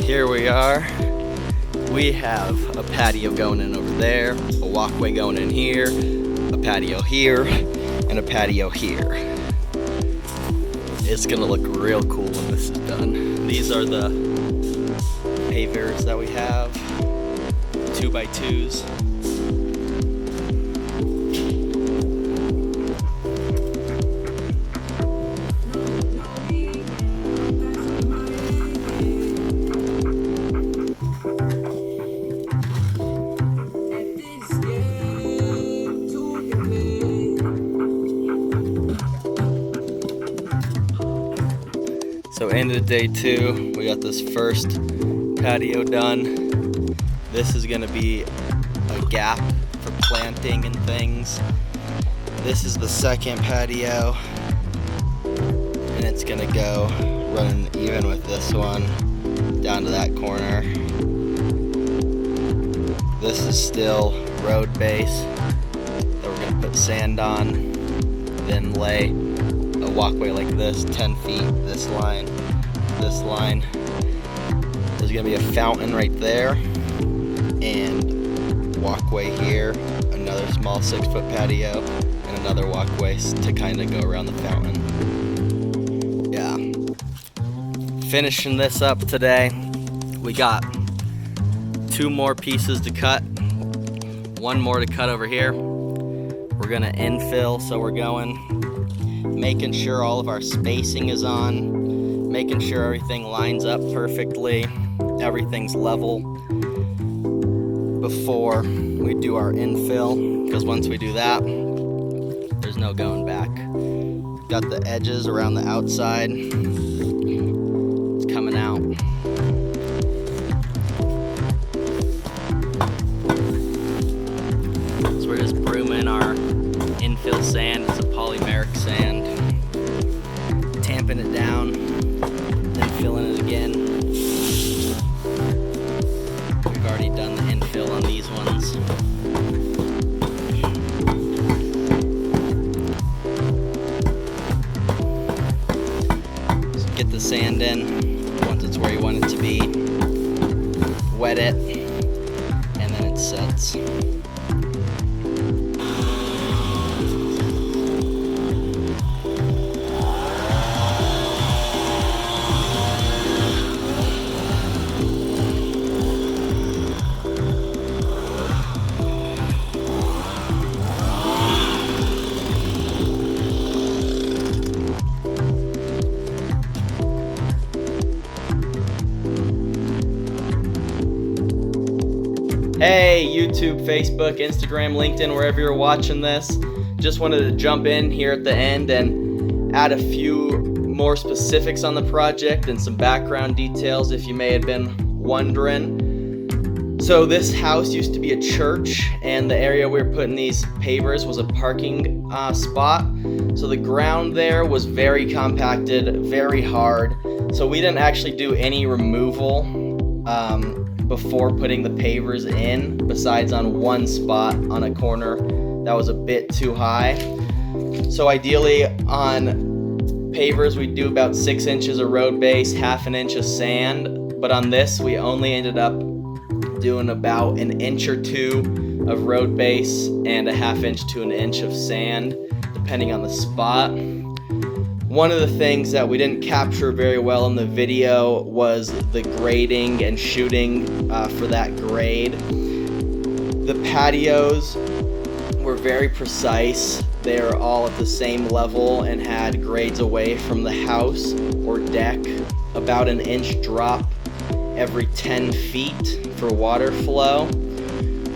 Here we are. We have a patio going in over there, a walkway going in here, a patio here, and a patio here. It's gonna look real cool when this is done. These are the pavers that we have, 2x2s. So end of day 2, we got this first patio done. This is gonna be a gap for planting and things. This is the second patio, and it's gonna go running even with this one down to that corner. This is still road base that we're gonna put sand on, then lay a walkway like this, 10 feet, this line. There's gonna be a fountain right there, and walkway here, another small 6-foot patio, and another walkway to kind of go around the fountain. Yeah. Finishing this up today. We got 2 more pieces to cut, 1 more to cut over here. We're gonna infill, so we're going making sure all of our spacing is on, making sure everything lines up perfectly, everything's level before we do our infill, because once we do that, there's no going back. Got the edges around the outside. It's coming out. So we're just brooming our infill sand. It's a polymeric sand. Tamping it down, then filling it again. We've already done the infill on these ones. So get the sand in once it's where you want it to be. Wet it, and then it sets. Hey, YouTube, Facebook, Instagram, LinkedIn, wherever you're watching this. Just wanted to jump in here at the end and add a few more specifics on the project and some background details if you may have been wondering. So this house used to be a church, and the area we were putting these pavers was a parking spot. So the ground there was very compacted, very hard. So we didn't actually do any removal before putting the pavers in, besides on one spot on a corner that was a bit too high. So ideally on pavers we do about 6 inches of road base, half an inch of sand, but on this we only ended up doing about 1 inch or 2 of road base and a ½ inch to 1 inch of sand, depending on the spot. One of the things that we didn't capture very well in the video was the grading and shooting for that grade. The patios were very precise. They were all at the same level and had grades away from the house or deck, about 1 inch drop every 10 feet for water flow.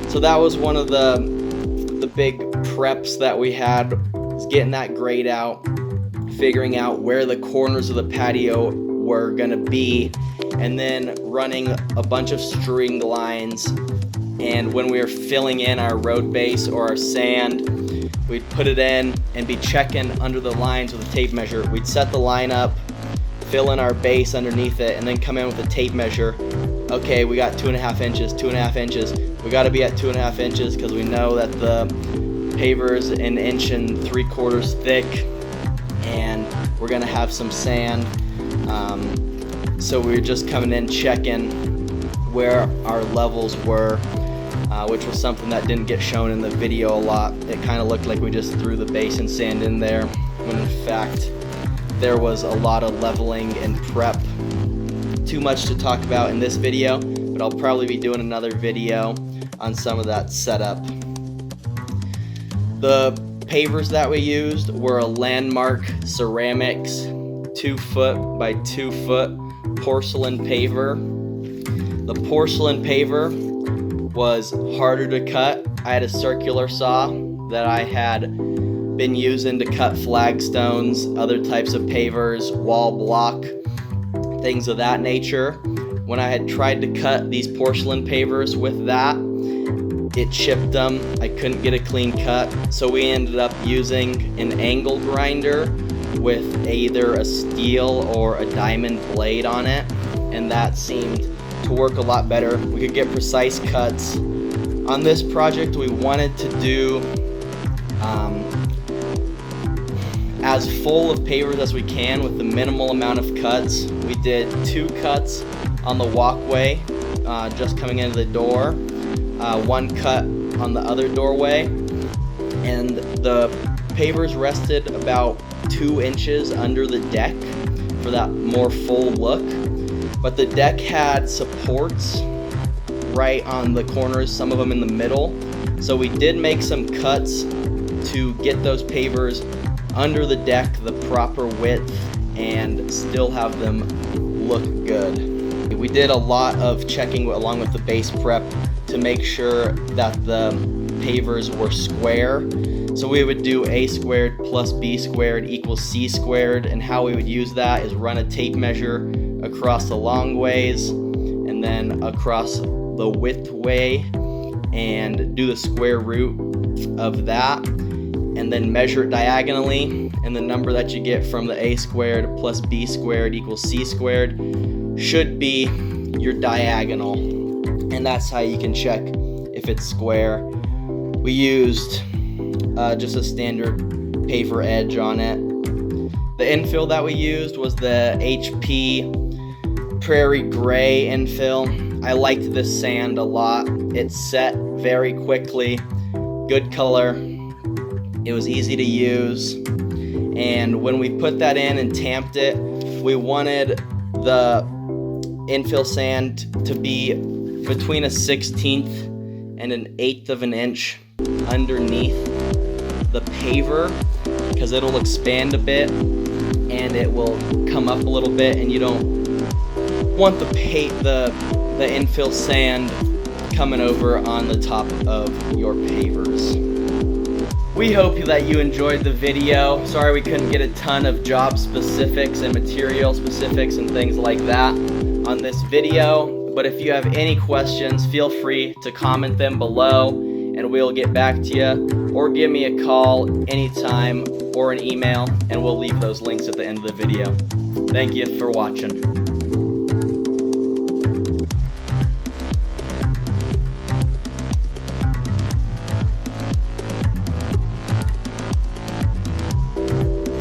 So that was one of the big preps that we had, was getting that grade out, figuring out where the corners of the patio were gonna be, and then running a bunch of string lines. And when we were filling in our road base or our sand, we'd put it in and be checking under the lines with a tape measure. We'd set the line up, fill in our base underneath it, and then come in with a tape measure. Okay, we got 2.5 inches, 2.5 inches. We gotta be at 2.5 inches because we know that the paver's 1 3/4 thick, and we're gonna have some sand So we were just coming in checking where our levels were, which was something that didn't get shown in the video a lot. It kind of looked like we just threw the basin sand in there, when in fact there was a lot of leveling and prep. Too much to talk about in this video, but I'll probably be doing another video on some of that setup. The pavers that we used were a Landmark Cermanics 2 foot by 2 foot porcelain paver. The porcelain paver was harder to cut. I had a circular saw that I had been using to cut flagstones, other types of pavers, wall block, things of that nature. When I had tried to cut these porcelain pavers with that, it chipped them. I couldn't get a clean cut, so we ended up using an angle grinder with either a steel or a diamond blade on it, and that seemed to work a lot better. We could get precise cuts. On this project, we wanted to do as full of pavers as we can with the minimal amount of cuts. We did 2 cuts on the walkway, just coming into the door, 1 cut on the other doorway, and the pavers rested about 2 inches under the deck for that more full look. But the deck had supports right on the corners, some of them in the middle. So we did make some cuts to get those pavers under the deck the proper width and still have them look good. We did a lot of checking along with the base prep to make sure that the pavers were square. So we would do a squared plus b squared equals c squared, and how we would use that is run a tape measure across the long ways and then across the width way and do the square root of that, and then measure it diagonally, and the number that you get from the a squared plus b squared equals c squared should be your diagonal, and that's how you can check if it's square. We used just a standard paver edge on it. The infill that we used was the HP Prairie Gray infill. I liked this sand a lot. It set very quickly, good color. It was easy to use, and when we put that in and tamped it, we wanted the infill sand to be between a 1/16 and an 1/8 of an inch underneath the paver, because it'll expand a bit and it will come up a little bit, and you don't want the infill sand coming over on the top of your pavers. We hope that you enjoyed the video. Sorry we couldn't get a ton of job specifics and material specifics and things like that on this video, but if you have any questions, feel free to comment them below and we'll get back to you, or give me a call anytime or an email, and we'll leave those links at the end of the video. Thank you for watching.